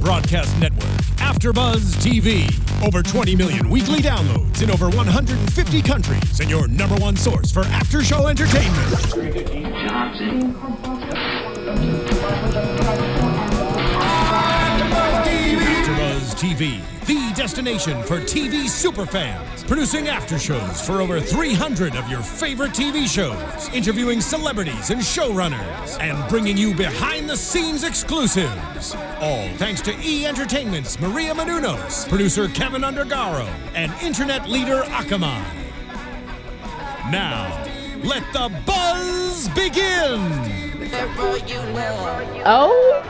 broadcast network, AfterBuzz TV. Over 20 million weekly downloads in over 150 countries, and your number one source for after-show entertainment. AfterBuzz TV, the destination for TV superfans, producing aftershows for over 300 of your favorite TV shows, interviewing celebrities and showrunners, and bringing you behind-the-scenes exclusives. All thanks to E! Entertainment's Maria Menounos, producer Kevin Undergaro, and internet leader Akamai. Now, let the buzz begin! Oh?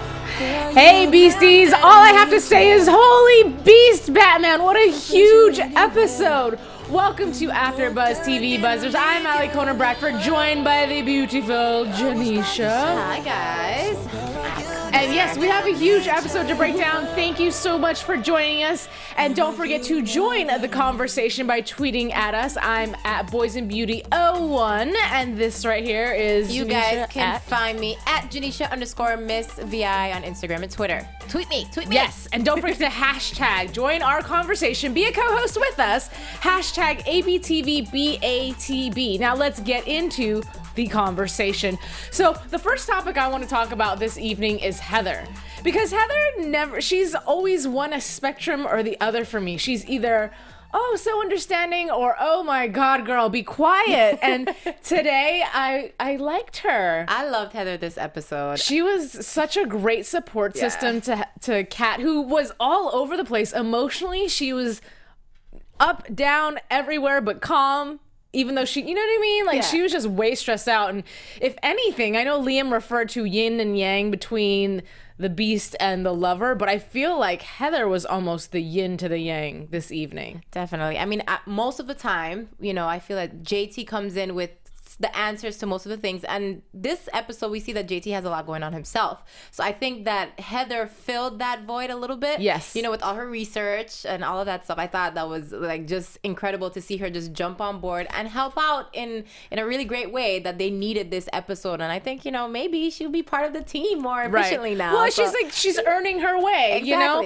Hey, Beasties! All I have to say is holy beast, Batman! What a huge episode! Welcome to AfterBuzz TV Buzzers. I'm Ali Conor Bradford, joined by the beautiful Janisha. Hi, guys. And yes, we have a huge episode to break down. Thank you so much for joining us. And don't forget to join the conversation by tweeting at us. I'm at BoysAndBeauty01. And this right here is You Janisha guys can find me at Janisha_MissVI on Instagram and Twitter. Tweet me. Yes, and don't forget to hashtag join our conversation. Be a co-host with us. Hashtag ABTVBATB. Now let's get into the conversation. So the first topic I want to talk about this evening is Heather. Because Heather she's always one a spectrum or the other for me. She's either, oh, so understanding, or, oh my God, girl, be quiet. And today I liked her. I loved Heather this episode. She was such a great support system to Kat, who was all over the place. Emotionally, she was up, down, everywhere, but calm. Even though she, you know what I mean? Like, she was just way stressed out. And if anything, I know Liam referred to yin and yang between the beast and the lover, but I feel like Heather was almost the yin to the yang this evening. Definitely. I mean, most of the time, you know, I feel like JT comes in with the answers to most of the things, and this episode we see that JT has a lot going on himself, so I think that Heather filled that void a little bit. Yes, you know, with all her research and all of that stuff. I thought that was like just incredible to see her just jump on board and help out in a really great way that they needed this episode. And I think, you know, maybe she'll be part of the team more efficiently now. Well, she's earning her way. Exactly. You know,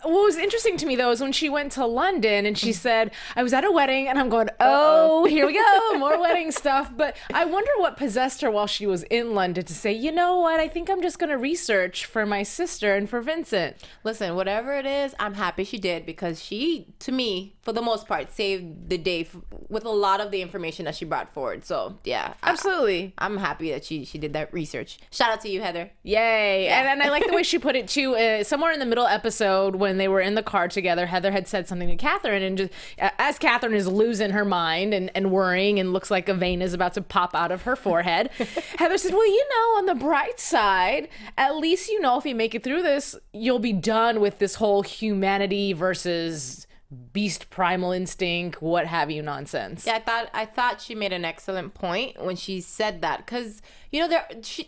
what was interesting to me though is when she went to London and she said, I was at a wedding, and I'm going, oh, here we go, more wedding stuff. But I wonder what possessed her while she was in London to say, you know what, I think I'm just going to research for my sister and for Vincent. Listen, whatever it is, I'm happy she did, because she, to me, for the most part, saved the day with a lot of the information that she brought forward. So, yeah. Absolutely. I'm happy that she did that research. Shout out to you, Heather. Yay. Yeah. And I like the way she put it, too. Somewhere in the middle episode, when they were in the car together, Heather had said something to Catherine, and just as Catherine is losing her mind and worrying and looks like a vein is about to pop out of her forehead, Heather said, well, you know, on the bright side, at least, you know, if you make it through this, you'll be done with this whole humanity versus beast primal instinct, what have you nonsense. Yeah, I thought she made an excellent point when she said that, because, you know,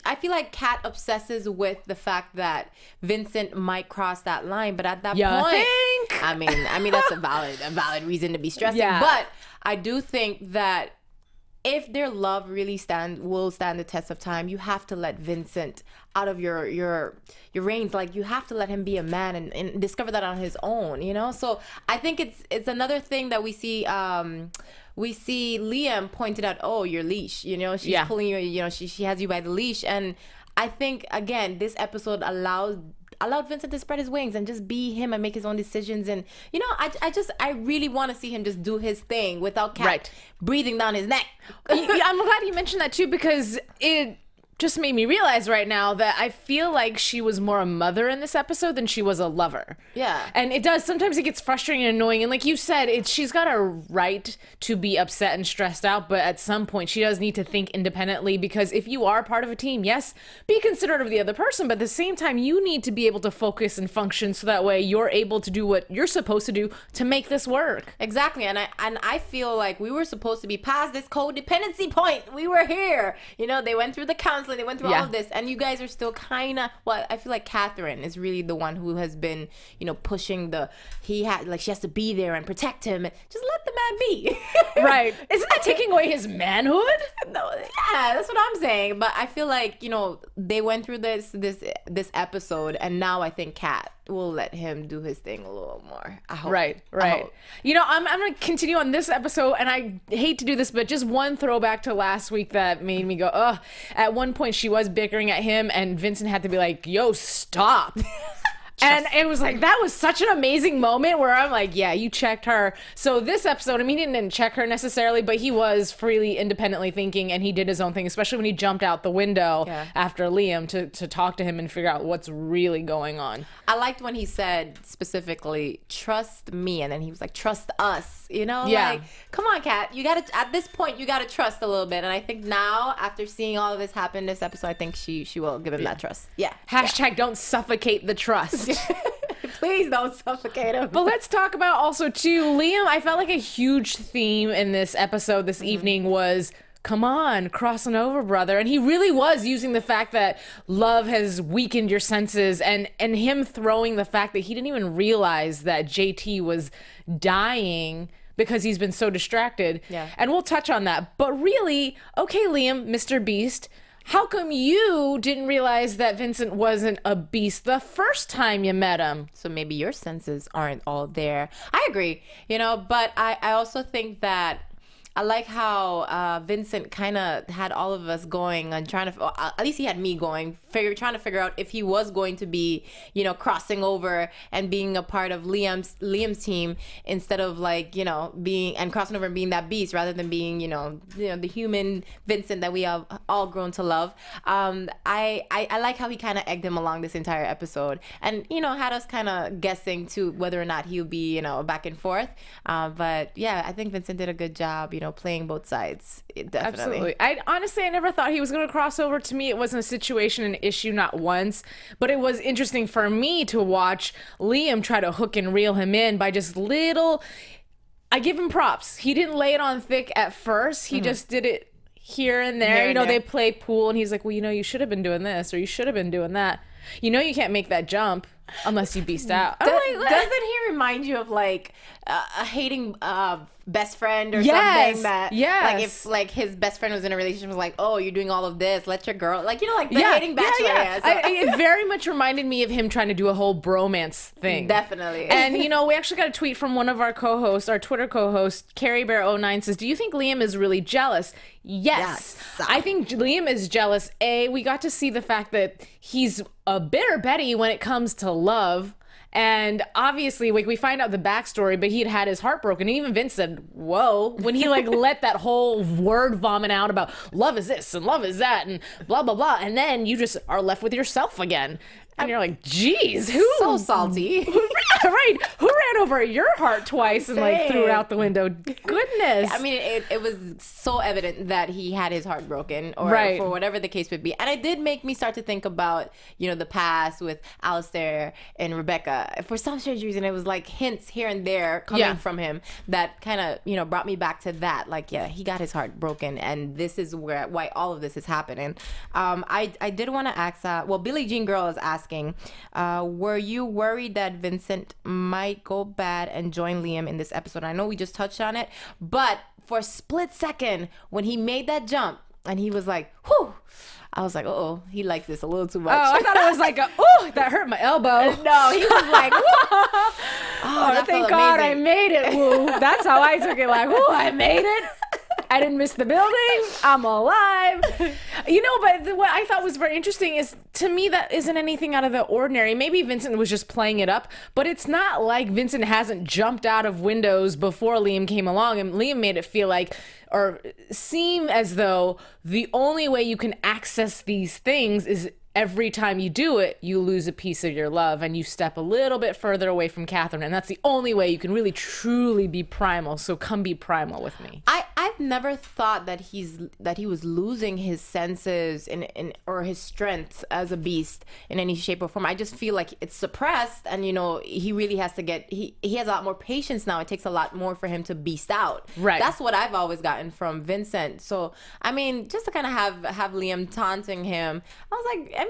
I feel like Kat obsesses with the fact that Vincent might cross that line, but at that point, I mean that's a valid reason to be stressing. Yeah. But I do think that if their love really will stand the test of time, you have to let Vincent out of your reins. Like, you have to let him be a man and discover that on his own, you know? So I think it's another thing that we see Liam pointed out, oh, your leash, you know, she's pulling you, you know, she has you by the leash. And I think, again, this episode allowed Vincent to spread his wings and just be him and make his own decisions. And, you know, I really want to see him just do his thing without Kat breathing down his neck. I'm glad you mentioned that too, because it just made me realize right now that I feel like she was more a mother in this episode than she was a lover. Yeah. And sometimes it gets frustrating and annoying. And like you said, she's got a right to be upset and stressed out, but at some point she does need to think independently, because if you are part of a team, yes, be considerate of the other person, but at the same time, you need to be able to focus and function so that way you're able to do what you're supposed to do to make this work. Exactly. And I feel like we were supposed to be past this codependency point. We were here. You know, they went through the counseling, they went through all of this, and you guys are still kind of, well, I feel like Catherine is really the one who has been, you know, pushing she has to be there and protect him. Just let the man be. Right. Isn't that taking away his manhood? No, yeah, that's what I'm saying. But I feel like, they went through this episode, and now I think Kat will let him do his thing a little more. I hope. Right. I hope. I'm going to continue on this episode, and I hate to do this, but just one throwback to last week that made me go, ugh. At one point, she was bickering at him, and Vincent had to be like, yo, stop. And it was like, that was such an amazing moment where I'm like, yeah, you checked her. So this episode, I mean, he didn't check her necessarily, but he was freely, independently thinking, and he did his own thing, especially when he jumped out the window after Liam to talk to him and figure out what's really going on. I liked when he said specifically, trust me. And then he was like, trust us, Yeah. Like, come on, Kat. At this point, you got to trust a little bit. And I think now, after seeing all of this happen this episode, I think she will give him that trust. Yeah. Hashtag don't suffocate the trust. Please don't suffocate him. But let's talk about also, too, Liam. I felt like a huge theme in this episode this evening was, come on, crossing over, brother. And he really was using the fact that love has weakened your senses, and him throwing the fact that he didn't even realize that JT was dying because he's been so distracted. Yeah. And we'll touch on that. But really, okay, Liam, Mr. Beast, how come you didn't realize that Vincent wasn't a beast the first time you met him? So maybe your senses aren't all there. I agree, but I also think that I like how Vincent kind of had all of us going and trying to, at least he had me going, trying to figure out if he was going to be, crossing over and being a part of Liam's team instead of being and crossing over and being that beast rather than being, the human Vincent that we have all grown to love. I like how he kind of egged him along this entire episode and, had us kind of guessing to whether or not he'll be, back and forth. But yeah, I think Vincent did a good job, playing both sides. Definitely. Absolutely. I never thought he was going to cross over. To me, it wasn't a situation, an issue, not once. But it was interesting for me to watch Liam try to hook and reel him in by just little. I give him props. He didn't lay it on thick at first. He just did it here and there. They play pool, and he's like, well, you should have been doing this, or you should have been doing that. You can't make that jump unless you beast out. Doesn't he remind you of a hating best friend or something that if his best friend was in a relationship was like, oh, you're doing all of this, let your girl the hating bachelor. It very much reminded me of him trying to do a whole bromance thing. Definitely. And we actually got a tweet from one of our co-hosts, our Twitter co-host, Carrie Bear 09 says, do you think Liam is really jealous? Yes. I think Liam is jealous. We got to see the fact that he's a bitter Betty when it comes to love. And obviously, we find out the backstory, but he'd had his heart broken. And even Vince said, whoa, when he let that whole word vomit out about love is this and love is that and blah, blah, blah. And then you just are left with yourself again. And you're like, geez, who? So salty. Right. Who ran over your heart twice and threw it out the window? Goodness. I mean, it was so evident that he had his heart broken or for whatever the case would be. And it did make me start to think about, the past with Alistair and Rebecca. For some strange reason, it was hints here and there coming from him that kind of, brought me back to that. He got his heart broken. And this is why all of this is happening. I did want to ask, Billie Jean Girl is asking, were you worried that Vincent might go bad and join Liam in this episode? I know we just touched on it, but for a split second when he made that jump and he was like, whew, I was like, oh, he likes this a little too much. Oh, I thought it was like, oh, that hurt my elbow. No, he was like, oh, thank God I made it. Woo. That's how I took it. Woo, I made it. I didn't miss the building. I'm alive. But what I thought was very interesting is, to me, that isn't anything out of the ordinary. Maybe Vincent was just playing it up, but it's not like Vincent hasn't jumped out of windows before Liam came along, and Liam made it feel like, or seem as though, the only way you can access these things is every time you do it, you lose a piece of your love and you step a little bit further away from Catherine. And that's the only way you can really, truly be primal. So come be primal with me. I've never thought that he was losing his senses or his strength as a beast in any shape or form. I just feel like it's suppressed, and he really has to he has a lot more patience now. It takes a lot more for him to beast out. Right. That's what I've always gotten from Vincent. So I mean, just to kind of have Liam taunting him, I was like,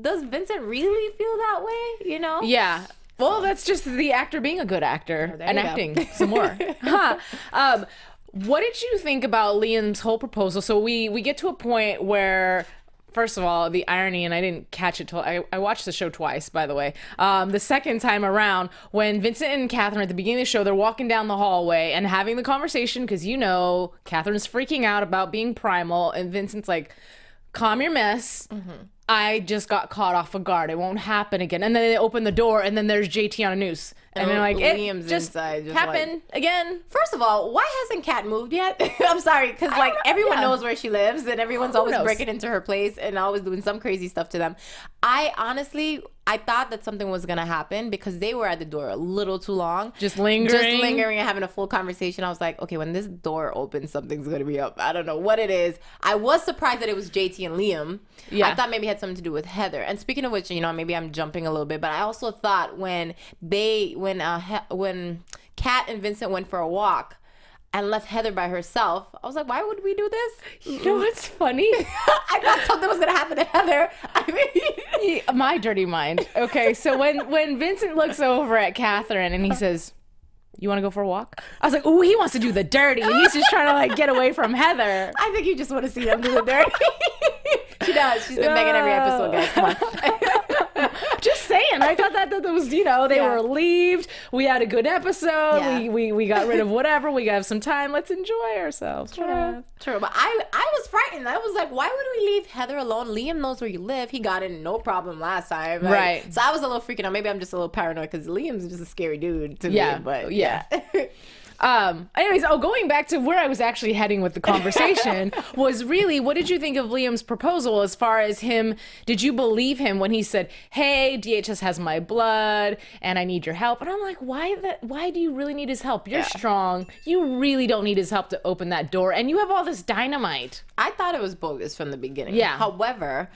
does Vincent really feel that way? Yeah. Well, that's just the actor being a good actor and acting some more. What did you think about Liam's whole proposal? So we get to a point where, first of all, the irony, and I didn't catch it till I watched the show twice, by the way. The second time around, when Vincent and Catherine at the beginning of the show, they're walking down the hallway and having the conversation because, Catherine's freaking out about being primal, and Vincent's like, calm your mess. I just got caught off guard. It won't happen again. And then they open the door, and then there's JT on a noose. And they're like, Liam's it just inside, just happened again. First of all, why hasn't Kat moved yet? I'm sorry, because everyone knows where she lives, and everyone's always breaking into her place and always doing some crazy stuff to them. I thought that something was gonna happen because they were at the door a little too long, just lingering and having a full conversation. I was like, okay, when this door opens, something's gonna be up. I don't know what it is. I was surprised that it was JT and Liam. I thought maybe it had something to do with Heather. And speaking of which, maybe I'm jumping a little bit, but I also thought when Kat and Vincent went for a walk and left Heather by herself, I was like, why would we do this? You know what's funny? I thought something was gonna happen to Heather. My dirty mind. Okay, so when Vincent looks over at Catherine and he says, you want to go for a walk? I was like, ooh, he wants to do the dirty. He's just trying to get away from Heather. I think you just want to see him do the dirty. She does. She's been begging every episode, guys. Come on. Just saying. I thought that was, they were relieved. We had a good episode. Yeah. We got rid of whatever. We got some time. Let's enjoy ourselves. True. But I was frightened. I was like, why would we leave Heather alone? Liam knows where you live. He got in no problem last time. Right. So I was a little freaking out. Maybe I'm just a little paranoid because Liam's just a scary dude to me. But yeah. Anyways, going back to where I was actually heading with the conversation was really, what did you think of Liam's proposal as far as him? Did you believe him when he said, hey, DHS has my blood and I need your help? And I'm like, why do you really need his help? You're strong. You really don't need his help to open that door. And you have all this dynamite. I thought it was bogus from the beginning. Yeah. However,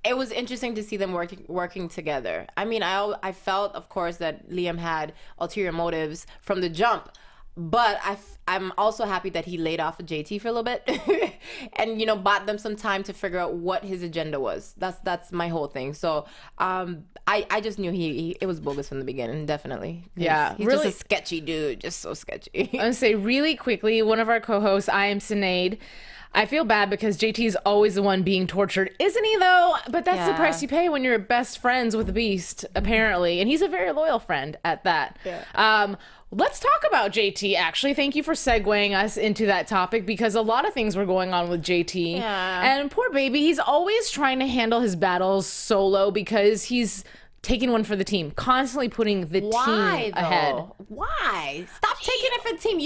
it was interesting to see them working together. I mean, I felt, of course, that Liam had ulterior motives from the jump. But I'm also happy that he laid off of JT for a little bit and, bought them some time to figure out what his agenda was. That's my whole thing. So I just knew it was bogus from the beginning, definitely. Yeah. He's really just a sketchy dude, just so sketchy. I'm going to say really quickly, one of our co-hosts, I am Sinead. I feel bad because JT's always the one being tortured, isn't he, though? But that's the price you pay when you're best friends with the Beast, apparently. And he's a very loyal friend at that. Yeah. Let's talk about JT, actually. Thank you for segueing us into that topic because a lot of things were going on with JT. Yeah. And poor baby, he's always trying to handle his battles solo because he's taking one for the team, constantly putting the team ahead. Why? Stop taking it for the team.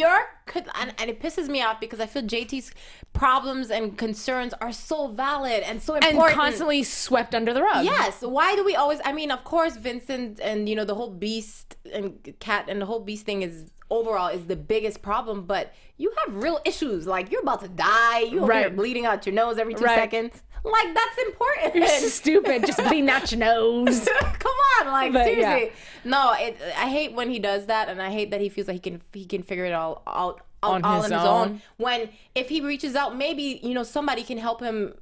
And it pisses me off because I feel JT's problems and concerns are so valid and so important. And constantly swept under the rug. Yes. Why do we always, of course, Vincent and, the whole Beast and Kat and the whole Beast thing is the biggest problem, but you have real issues. Like, you're about to die. You're over here bleeding out your nose every 2 seconds. Like, that's important. You're so stupid. Just bleeding out your nose. Come on, seriously. Yeah. No, I hate when he does that, and I hate that he feels like he can figure it all out on his own. When if he reaches out, maybe somebody can help him.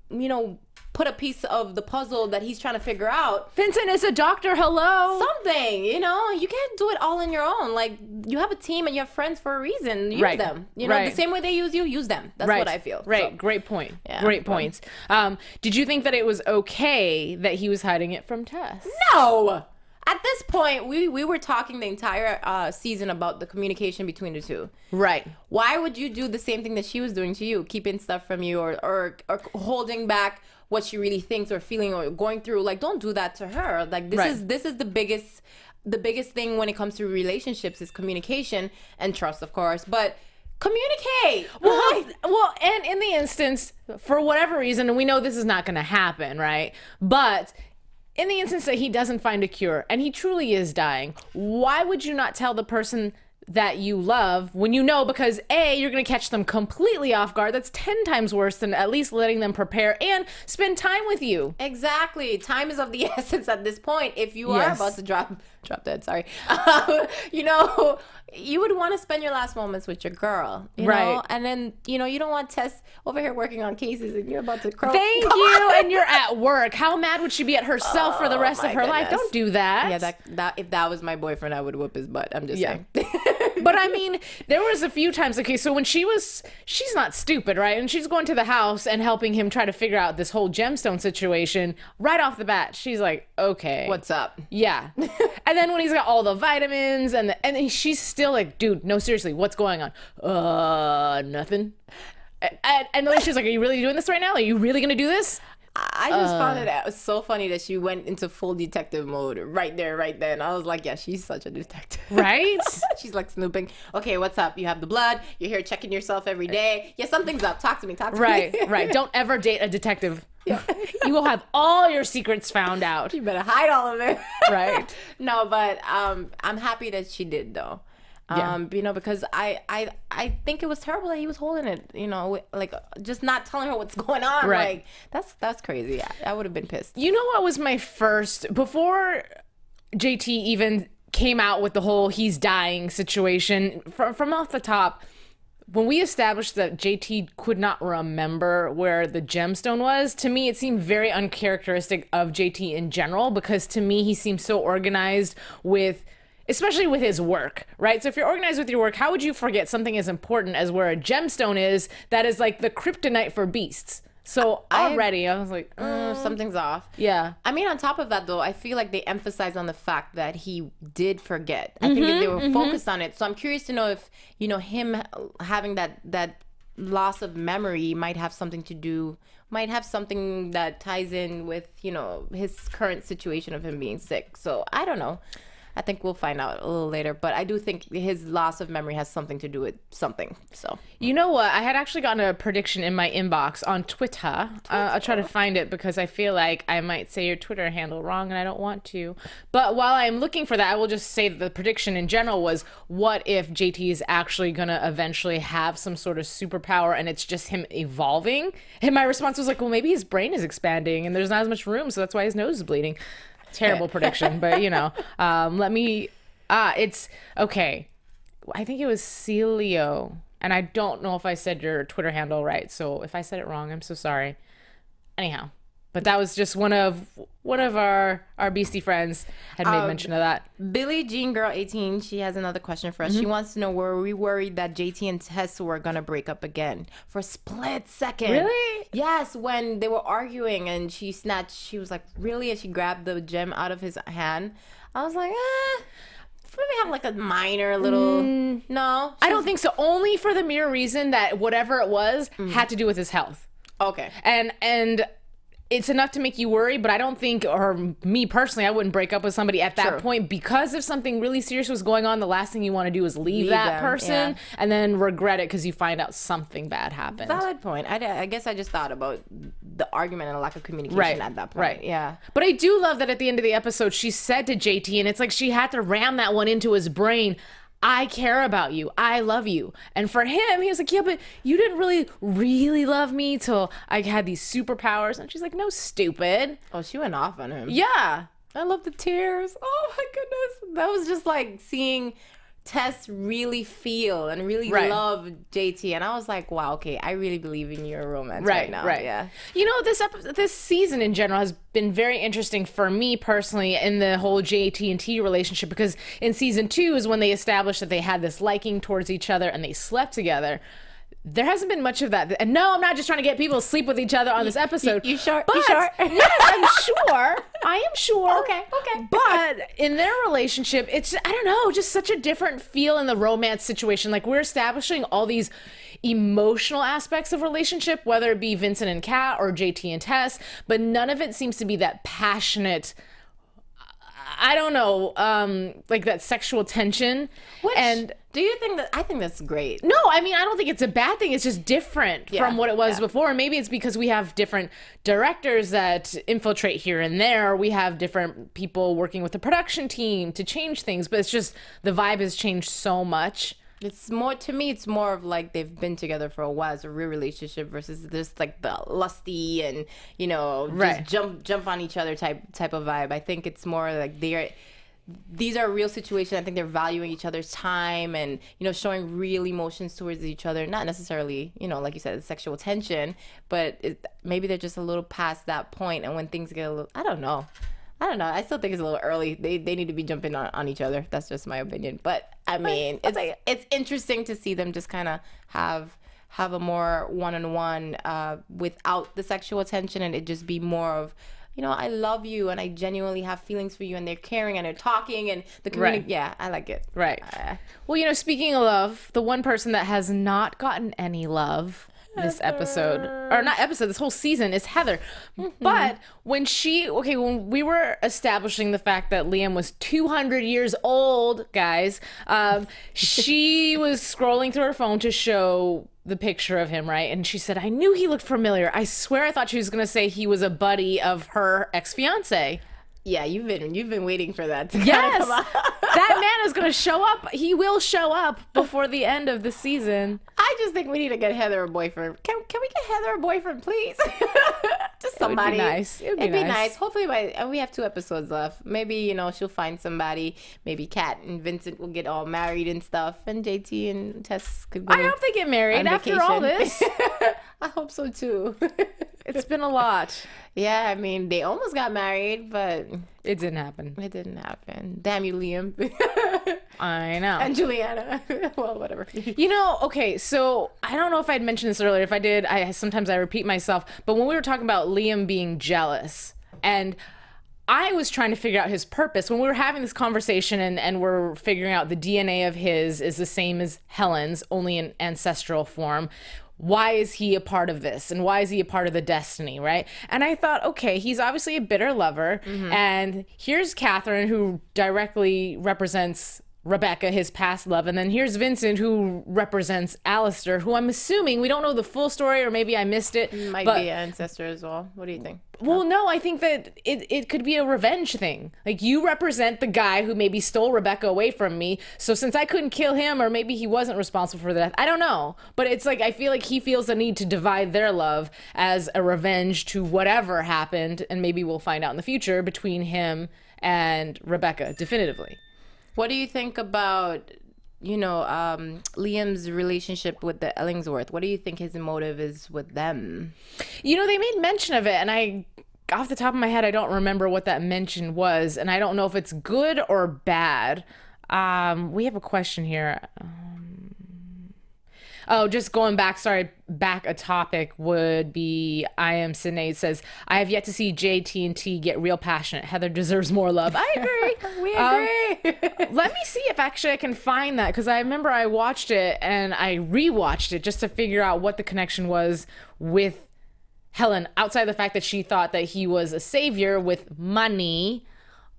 Put a piece of the puzzle that he's trying to figure out. Vincent is a doctor. Hello. Something, you can't do it all on your own. Like, you have a team and you have friends for a reason. Use them. The same way they use you, use them. That's what I feel. Right. So. Great point. Yeah, Great points. Did you think that it was okay that he was hiding it from Tess? No. At this point, we were talking the entire season about the communication between the two. Right. Why would you do the same thing that she was doing to you, keeping stuff from you or holding back what she really thinks or feeling or going through? Like, don't do that to her. Like, this is the biggest thing when it comes to relationships is communication and trust, of course, but communicate. Well, and in the instance, for whatever reason, and we know this is not going to happen, right? But in the instance that he doesn't find a cure and he truly is dying, why would you not tell the person that you love when because A, you're going to catch them completely off guard. That's 10 times worse than at least letting them prepare and spend time with you. Exactly. Time is of the essence at this point. If you are about to drop dead, sorry. You would want to spend your last moments with your girl, you know? And then, you don't want Tess over here working on cases and you're about to croak. Thank you. And you're at work. How mad would she be at herself for the rest of her life? Don't do that. Yeah, that if that was my boyfriend, I would whoop his butt. I'm just saying. But I mean, there was a few times, okay, so when she's not stupid, right? And she's going to the house and helping him try to figure out this whole gemstone situation. Right off the bat, she's like, okay. What's up? Yeah. And then when he's got all the vitamins and she's still like, dude, no, seriously, what's going on? Nothing. And then she's like, are you really doing this right now? Are you really going to do this? I just found it so funny that she went into full detective mode right there, right then. I was like, yeah, she's such a detective. Right? She's like snooping. Okay, what's up? You have the blood. You're here checking yourself every day. Yeah, something's up. Talk to me. Right. Don't ever date a detective. Yeah. You will have all your secrets found out. You better hide all of it. Right. No, but I'm happy that she did, though. Because I think it was terrible that he was holding it, like just not telling her what's going on. Right. Like that's crazy. I would have been pissed. You know what was my first, before JT even came out with the whole he's dying situation, from off the top, when we established that JT could not remember where the gemstone was, to me it seemed very uncharacteristic of JT in general, because to me he seems so organized especially with his work, right? So if you're organized with your work, how would you forget something as important as where a gemstone is that is like the kryptonite for beasts? So I was like, something's off. Yeah. I mean, on top of that, though, I feel like they emphasize on the fact that he did forget. I think that they were focused on it. So I'm curious to know if, him having that loss of memory might have something that ties in with, his current situation of him being sick. So I don't know. I think we'll find out a little later, but I do think his loss of memory has something to do with something. So, you know what? I had actually gotten a prediction in my inbox on Twitter. I'll try to find it because I feel like I might say your Twitter handle wrong and I don't want to. But while I'm looking for that, I will just say that the prediction in general was, what if JT is actually going to eventually have some sort of superpower and it's just him evolving? And my response was like, well, maybe his brain is expanding and there's not as much room, so that's why his nose is bleeding. Terrible prediction, but it's okay. I think it was Celio, and I don't know if I said your Twitter handle right, so if I said it wrong, I'm so sorry. Anyhow, but that was just one of our beastie friends had made mention of that. Billie Jean Girl 18, she has another question for us. She wants to know, were we worried that JT and Tess were gonna break up again? For a split second. Really? Yes, when they were arguing and she was like, really? And she grabbed the gem out of his hand. I was like, maybe have like a minor little no. I don't think so. Only for the mere reason that whatever it was had to do with his health. Okay. And it's enough to make you worry, but I don't think, or me personally, I wouldn't break up with somebody at that point, because if something really serious was going on, the last thing you want to do is leave that person and then regret it because you find out something bad happened. Valid point. I guess I just thought about the argument and a lack of communication at that point. Right. Yeah. But I do love that at the end of the episode, she said to JT, and it's like she had to ram that one into his brain, I care about you. I love you. And for him, he was like, yeah, but you didn't really love me till I had these superpowers. And she's like, no, stupid. Oh, she went off on him. Yeah. I love the tears. Oh my goodness. That was just like seeing Tess really feel and really love JT, and I was like, wow, okay, I really believe in your romance right now. Right. Yeah. This season in general has been very interesting for me personally in the whole JT and T relationship, because in season 2 is when they established that they had this liking towards each other and they slept together. There hasn't been much of that. And no, I'm not just trying to get people to sleep with each other on this episode. You sure? But, you sure? Yes, I'm sure. I am sure. Okay. But in their relationship, it's, I don't know, just such a different feel in the romance situation. Like, we're establishing all these emotional aspects of relationship, whether it be Vincent and Kat or JT and Tess, but none of it seems to be that passionate, I don't know, like that sexual tension. And do you think that? I think that's great. No, I mean, I don't think it's a bad thing. It's just different from what it was before. Maybe it's because we have different directors that infiltrate here and there. We have different people working with the production team to change things, but it's just the vibe has changed so much. It's more, to me, it's more of like they've been together for a while. It's a real relationship versus this like the lusty and, you know, just jump on each other type of vibe. I think it's more like these are real situations. I think they're valuing each other's time and, you know, showing real emotions towards each other. Not necessarily, you know, like you said, sexual tension, but maybe they're just a little past that point. And when things get a little, I don't know. I don't know. I still think it's a little early. They need to be jumping on each other. That's just my opinion. But I mean, it's interesting to see them just kind of have a more one-on-one without the sexual attention, and it just be more of, you know, I love you and I genuinely have feelings for you, and they're caring and they're talking and the community. Right. Yeah, I like it. Right. Well, you know, speaking of love, the one person that has not gotten any love this episode, or not episode, this whole season, is Heather. But when we were establishing the fact that Liam was 200 years old, guys, she was scrolling through her phone to show the picture of him, right? And she said, I knew he looked familiar. I swear I thought she was going to say he was a buddy of her ex-fiance. Yeah, you've been waiting for that. Yes, that man is going to show up. He will show up before the end of the season. I just think we need to get Heather a boyfriend. Can we get Heather a boyfriend, please? Just somebody. It would be nice. It'd be nice. Hopefully, we have 2 episodes left. Maybe, you know, she'll find somebody. Maybe Kat and Vincent will get all married and stuff, and JT and Tess could go. I hope they get married after all this. I hope so too. It's been a lot. Yeah, I mean, they almost got married, but it didn't happen. It didn't happen. Damn you, Liam. I know. And Juliana. Well, whatever. You know, okay, so I don't know if I'd mentioned this earlier. If I did, sometimes I repeat myself. But when we were talking about Liam being jealous, and I was trying to figure out his purpose. When we were having this conversation and we're figuring out the DNA of his is the same as Helen's, only in ancestral form. Why is he a part of this? And why is he a part of the destiny, right? And I thought, okay, he's obviously a bitter lover. And here's Catherine, who directly represents Rebecca, his past love. And then here's Vincent, who represents Alistair, who I'm assuming, we don't know the full story, or maybe I missed it. Might be an ancestor as well. What do you think? Well, no, I think that it could be a revenge thing. Like, you represent the guy who maybe stole Rebecca away from me. So since I couldn't kill him, or maybe he wasn't responsible for the death, I don't know. But it's like, I feel like he feels the need to divide their love as a revenge to whatever happened. And maybe we'll find out in the future between him and Rebecca, definitively. What do you think about, you know, Liam's relationship with the Ellingsworth? What do you think his motive is with them? You know, they made mention of it, and off the top of my head, I don't remember what that mention was, and I don't know if it's good or bad. We have a question here. Just going back, back a topic would be, I am Sinead says, I have yet to see JT&T get real passionate. Heather deserves more love. I agree. We agree. Let me see if actually I can find that, because I remember I watched it and I rewatched it just to figure out what the connection was with Helen, outside the fact that she thought that he was a savior with money.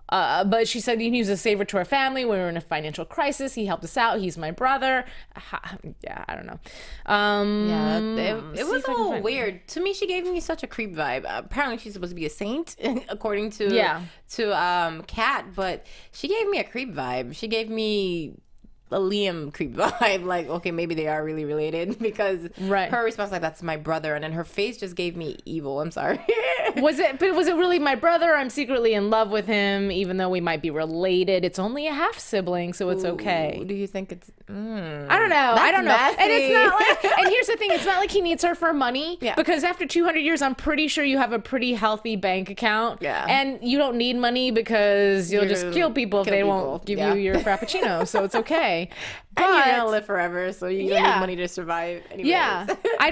But she said he was a savior to our family when we were in a financial crisis. He helped us out. He's my brother. Yeah, I don't know. It was a little weird. To me, she gave me such a creep vibe. Apparently, she's supposed to be a saint, according to Kat. But she gave me a creep vibe. She gave me a Liam creep vibe. Like, okay, maybe they are really related, because her response, like, that's my brother, and then her face just gave me evil. I'm sorry. Was it really my brother? I'm secretly in love with him, even though we might be related. It's only a half sibling, so it's okay. Do you think it's? I don't know. I don't know. Messy. And it's not like. And here's the thing: it's not like he needs her for money. Yeah. Because after 200 years, I'm pretty sure you have a pretty healthy bank account. Yeah. And you don't need money because you'll just kill people if they won't give you your frappuccino. So it's okay. But and you're gonna live forever, so you don't need money to survive. Anyways. Yeah. I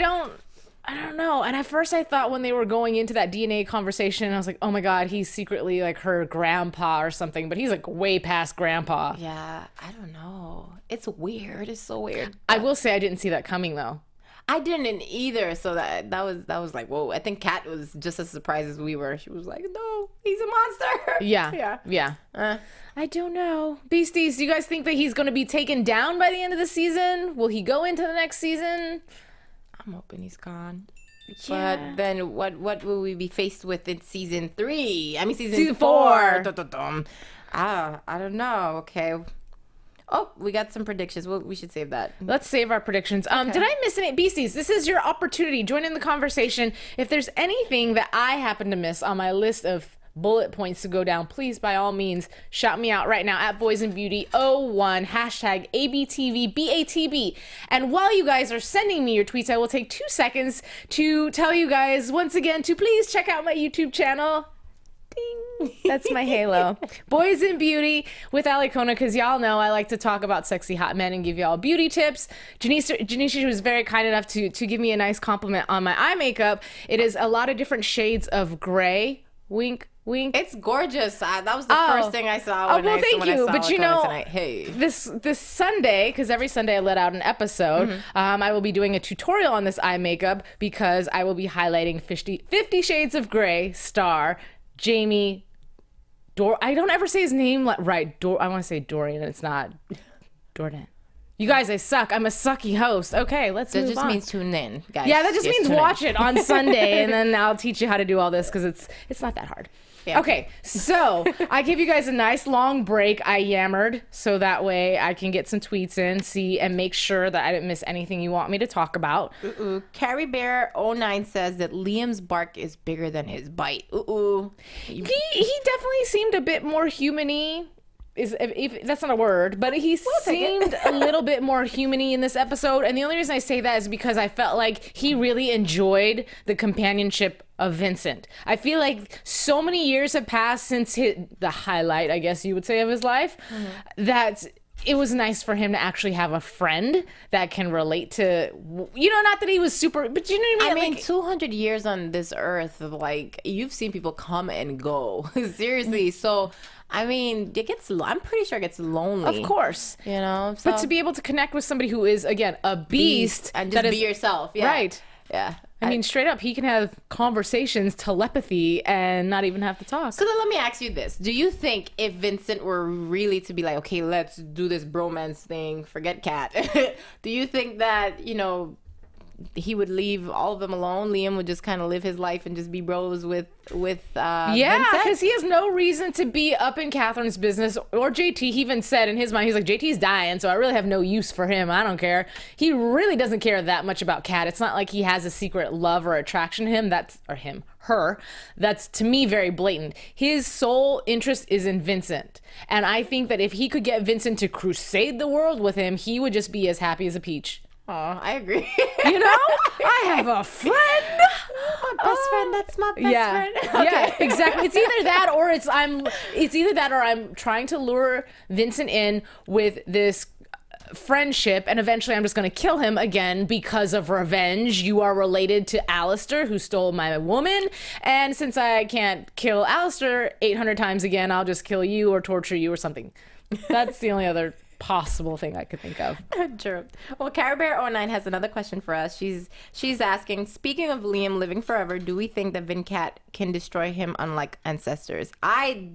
don't know. And at first I thought, when they were going into that DNA conversation, I was like, oh my God, he's secretly like her grandpa or something. But he's like way past grandpa. Yeah, I don't know. It's weird. It's so weird. I will say I didn't see that coming, though. I didn't either. So that was like, whoa. I think Kat was just as surprised as we were. She was like, no, he's a monster. Yeah. I don't know. Beasties, do you guys think that he's going to be taken down by the end of the season? Will he go into the next season? I'm hoping he's gone. Yeah. But then what will we be faced with in season 3? I mean, season 4. I don't know. Okay. Oh, we got some predictions. We should save that. Let's save our predictions. Okay. Did I miss any? Beasties, this is your opportunity. Join in the conversation. If there's anything that I happen to miss on my list of bullet points to go down, please, by all means, shout me out right now at boysandbeauty01, hashtag ABTVBATB. And while you guys are sending me your tweets, I will take 2 seconds to tell you guys once again to please check out my YouTube channel. Ding. That's my halo. Boys in Beauty with Alicona, because y'all know I like to talk about sexy hot men and give y'all beauty tips. Janisha was very kind enough to give me a nice compliment on my eye makeup. It is a lot of different shades of gray. Wink, wink. It's gorgeous. That was the first thing I saw when I saw But you know, tonight. Hey. this Sunday, because every Sunday I let out an episode, I will be doing a tutorial on this eye makeup because I will be highlighting 50 Shades of Grey star Jamie I don't ever say his name right. I want to say Dorian, and it's not Dordan. You guys, I suck. I'm a sucky host. Okay, let's move on. That just means tune in, guys. Yeah, that just means watch it on Sunday, and then I'll teach you how to do all this because it's not that hard. Yeah. Okay, so I gave you guys a nice long break. I yammered so that way I can get some tweets in, see, and make sure that I didn't miss anything you want me to talk about. Carrie Bear 09 says that Liam's bark is bigger than his bite. He definitely seemed a bit more human-y. If that's not a word, but he seemed a little bit more human-y in this episode. And the only reason I say that is because I felt like he really enjoyed the companionship of Vincent. I feel like so many years have passed since the highlight, I guess you would say, of his life, that it was nice for him to actually have a friend that can relate to, not that he was super, but you know what I mean? I mean, 200 years on this earth, like, you've seen people come and go. Seriously. So, I mean, I'm pretty sure it gets lonely. Of course. So. But to be able to connect with somebody who is, again, a beast. And just be yourself. Yeah. Right. Yeah. I mean, straight up, he can have conversations, telepathy, and not even have to talk. So then let me ask you this. Do you think if Vincent were really to be like, okay, let's do this bromance thing, forget Kat, do you think that, he would leave all of them alone? Liam would just kind of live his life and just be bros with yeah, because he has no reason to be up in Catherine's business or JT. He even said in his mind, he's like, JT's dying, so I really have no use for him. I don't care. He really doesn't care that much about Kat. It's not like he has a secret love or attraction to him. Her. That's, to me, very blatant. His sole interest is in Vincent. And I think that if he could get Vincent to crusade the world with him, he would just be as happy as a peach. Oh, I agree. I have a friend. My best friend. That's my best friend. Okay. Yeah, exactly. It's either that or I'm trying to lure Vincent in with this friendship, and eventually I'm just going to kill him again because of revenge. You are related to Alistair, who stole my woman, and since I can't kill Alistair 800 times again, I'll just kill you or torture you or something. That's the only other possible thing I could think of. True. Well, Cara Bear 09 has another question for us. She's asking, speaking of Liam living forever, do we think that Vincat can destroy him unlike ancestors? I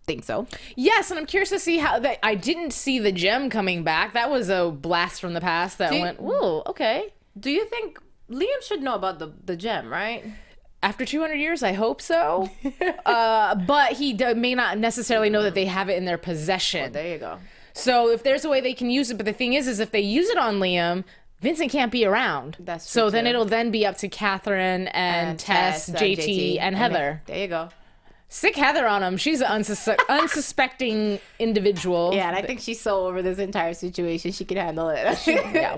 think so. Yes, and I'm curious to see how that. I didn't see the gem coming back. That was a blast from the past that went, whoa, okay. Do you think Liam should know about the gem, right? After 200 years, I hope so. But he may not necessarily know that they have it in their possession. Well, there you go. So if there's a way they can use it, but the thing is if they use it on Liam, Vincent can't be around. That's true. So then it'll then be up to Catherine and Tess, JT, and Heather. There you go. Sick Heather on him. She's an unsuspecting individual. Yeah, and I think she's so over this entire situation. She can handle it.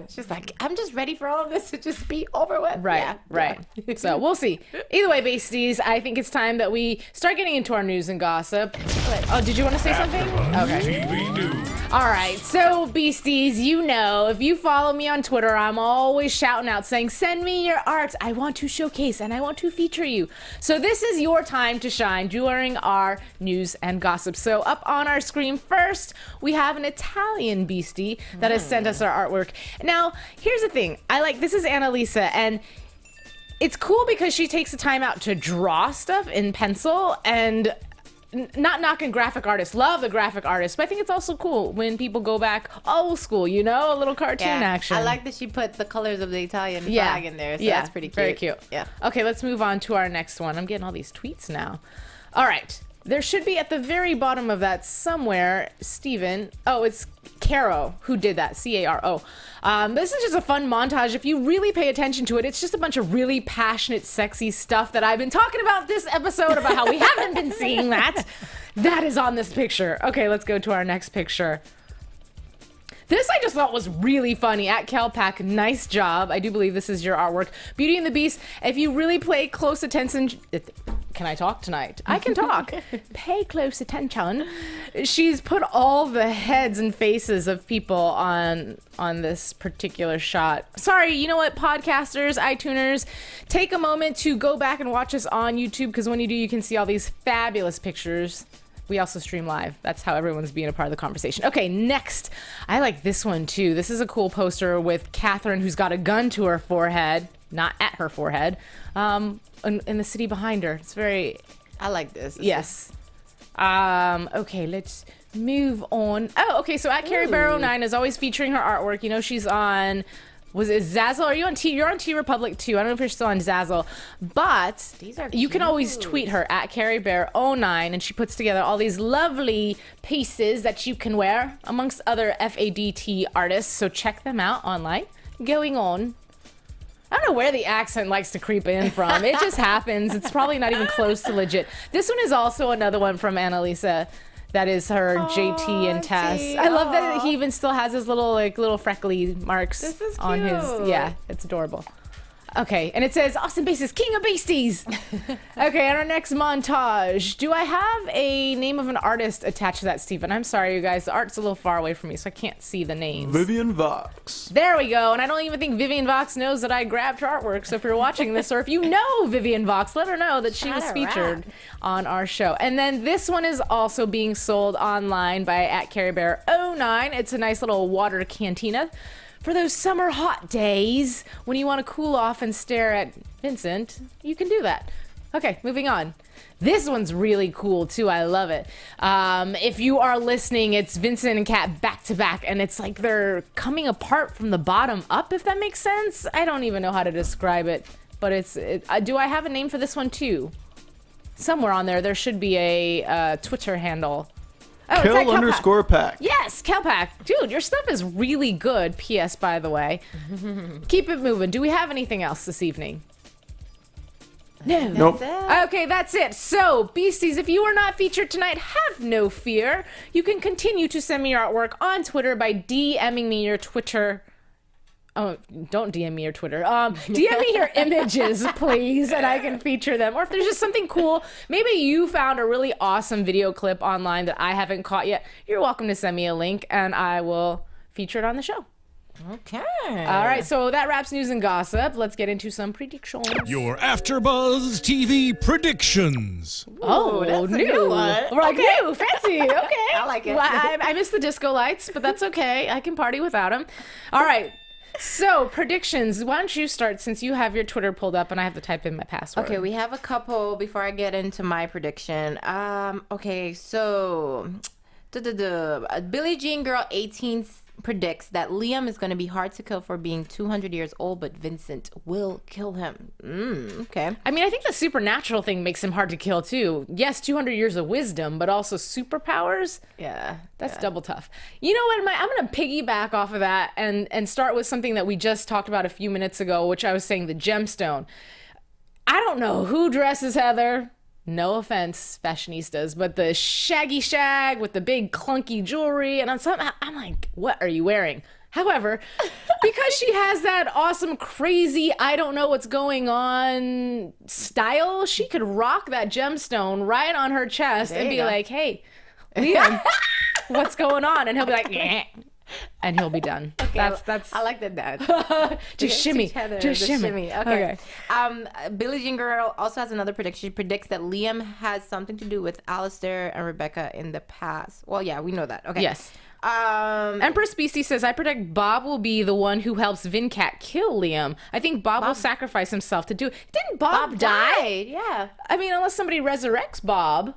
She's like, I'm just ready for all of this to just be over with. Right, right. So we'll see. Either way, Basties, I think it's time that we start getting into our news and gossip. Oh, did you want to say something? Okay. TV News. All right. So, Beasties, if you follow me on Twitter, I'm always shouting out saying, send me your art. I want to showcase and I want to feature you. So this is your time to shine during our news and gossip. So up on our screen first, we have an Italian Beastie that has sent us our artwork. Now, here's the thing. This is Annalisa, and it's cool because she takes the time out to draw stuff in pencil, and not knocking graphic artists, love the graphic artists, but I think it's also cool when people go back old school, a little cartoon action. I like that she put the colors of the Italian flag in there, so that's pretty cute. Very cute. Yeah. Okay, let's move on to our next one. I'm getting all these tweets now. All right. There should be at the very bottom of that somewhere, Steven. Oh, it's Caro who did that, Caro. This is just a fun montage. If you really pay attention to it, it's just a bunch of really passionate, sexy stuff that I've been talking about this episode about how we haven't been seeing that. That is on this picture. Okay, let's go to our next picture. This I just thought was really funny. At Calpac, nice job. I do believe this is your artwork. Beauty and the Beast. If you really pay close attention can I talk tonight? I can talk. Pay close attention. She's put all the heads and faces of people on this particular shot. Sorry, you know what, podcasters, iTuners, take a moment to go back and watch us on YouTube, because when you do, you can see all these fabulous pictures. We also stream live. That's how everyone's being a part of the conversation. Okay, next. I like this one, too. This is a cool poster with Catherine, who's got a gun to her forehead. Not at her forehead. In the city behind her. It's very... I like this. Yes. Okay, let's move on. Oh, okay, so at Carrie Bear 09 is always featuring her artwork. You know, she's on... Was it Zazzle? Are you on You're on T Republic too. I don't know if you're still on Zazzle, but you can always tweet her at Carrie Bear 09, and she puts together all these lovely pieces that you can wear amongst other FADT artists. So check them out online. Going on. I don't know where the accent likes to creep in from. It just happens. It's probably not even close to legit. This one is also another one from Annalisa. That is her JT and Tess. I love that he even still has his little freckly marks on his. Yeah, it's adorable. Okay, and it says Austin Bass is King of Beasties. Okay, and our next montage. Do I have a name of an artist attached to that, Stephen? I'm sorry, you guys. The art's a little far away from me, so I can't see the names. Vivian Vox. There we go. And I don't even think Vivian Vox knows that I grabbed her artwork. So if you're watching this, or if you know Vivian Vox, let her know that she was featured on our show. And then this one is also being sold online by @CarrieBear09. It's a nice little water cantina. For those summer hot days when you want to cool off and stare at Vincent, you can do that. Okay, moving on. This one's really cool too. I love it. If you are listening, it's Vincent and Kat back to back, and it's like they're coming apart from the bottom up, if that makes sense. I don't even know how to describe it, but do I have a name for this one too? Somewhere on there should be a Twitter handle. Oh, Kel_pack. Yes, Kelpack. Dude, your stuff is really good. P.S. by the way. Keep it moving. Do we have anything else this evening? No. Nope. Okay, that's it. So, Beasties, if you are not featured tonight, have no fear. You can continue to send me your artwork on Twitter by DMing me your Twitter. Oh, don't DM me your Twitter. DM me your images, please, and I can feature them. Or if there's just something cool, maybe you found a really awesome video clip online that I haven't caught yet, you're welcome to send me a link, and I will feature it on the show. Okay. All right, so that wraps news and gossip. Let's get into some predictions. Your AfterBuzz TV predictions. Oh, that's a new. new one. We're like, new, fancy. Okay. I like it. Well, I missed the disco lights, but that's okay. I can party without them. All right. So, predictions. Why don't you start, since you have your Twitter pulled up and I have to type in my password. Okay, we have a couple before I get into my prediction. Okay, so Billie Jean Girl 18 predicts that Liam is going to be hard to kill for being 200 years old, but Vincent will kill him. Okay. I mean, I think the supernatural thing makes him hard to kill, too. Yes, 200 years of wisdom, but also superpowers. Yeah. That's double tough. You know what? I'm going to piggyback off of that and start with something that we just talked about a few minutes ago, which I was saying, the gemstone. I don't know who dresses Heather. No offense, fashionistas, but the shaggy shag with the big clunky jewelry, and I'm like, what are you wearing? However, because she has that awesome, crazy, I don't know what's going on style, she could rock that gemstone right on her chest and be like, hey, Liam, what's going on? And he'll be like, yeah. And he'll be done. Okay, that's. I like that dance. Just shimmy. Just shimmy. Okay. Billie Jean Girl also has another prediction. She predicts that Liam has something to do with Alistair and Rebecca in the past. Well, yeah, we know that. Okay. Yes. Empress Beastie says, I predict Bob will be the one who helps Vincat kill Liam. I think Bob will sacrifice himself to do it. Didn't Bob die? Died, yeah. I mean, unless somebody resurrects Bob.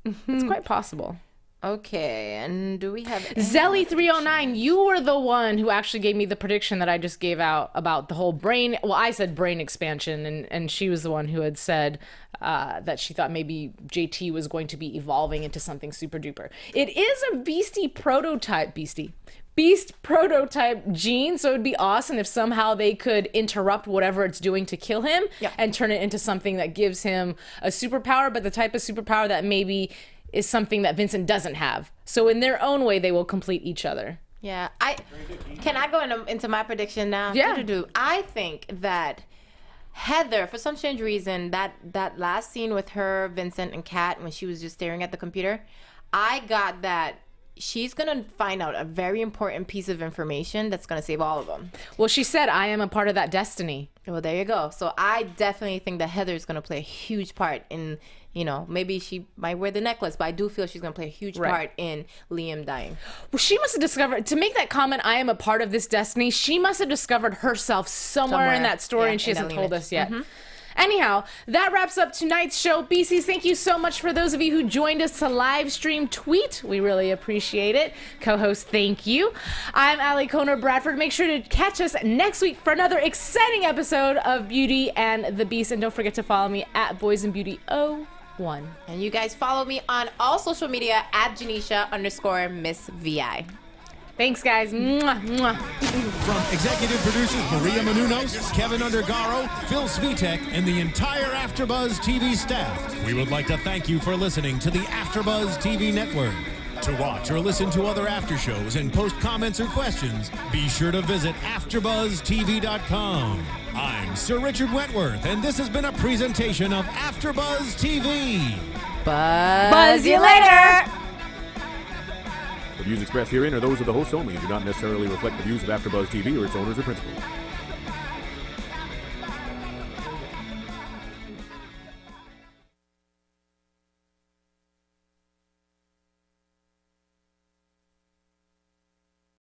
It's quite possible. Okay, and do we have Zelly309, you were the one who actually gave me the prediction that I just gave out about the whole brain. Well, I said brain expansion, and she was the one who had said that she thought maybe JT was going to be evolving into something super duper. It is a beast prototype gene, so it'd be awesome if somehow they could interrupt whatever it's doing to kill him and turn it into something that gives him a superpower, but the type of superpower that maybe is something that Vincent doesn't have. So in their own way, they will complete each other. Yeah. Can I go into my prediction now? Yeah. I think that Heather, for some strange reason, that last scene with her, Vincent, and Kat, when she was just staring at the computer, I got that she's going to find out a very important piece of information that's going to save all of them. Well, she said, I am a part of that destiny. Well, there you go. So I definitely think that Heather's going to play a huge part in, maybe she might wear the necklace, but I do feel she's going to play a huge part in Liam dying. Well, she must have discovered, to make that comment, I am a part of this destiny, she must have discovered herself somewhere in that story, and she hasn't told us yet. Mm-hmm. Anyhow, that wraps up tonight's show. BCs, thank you so much for those of you who joined us to live stream tweet. We really appreciate it. Co-host, thank you. I'm Allie Koner Bradford. Make sure to catch us next week for another exciting episode of Beauty and the Beast. And don't forget to follow me at BoysandBeauty01. And you guys follow me on all social media at Janisha_Miss VI. Thanks, guys. Mwah, mwah. From executive producers Maria Menounos, Kevin Undergaro, Phil Svitek, and the entire AfterBuzz TV staff, we would like to thank you for listening to the AfterBuzz TV network. To watch or listen to other after shows and post comments or questions, be sure to visit AfterBuzzTV.com. I'm Sir Richard Wentworth, and this has been a presentation of AfterBuzz TV. Buzz you later! The views expressed herein are those of the hosts only and do not necessarily reflect the views of AfterBuzz TV or its owners or principals.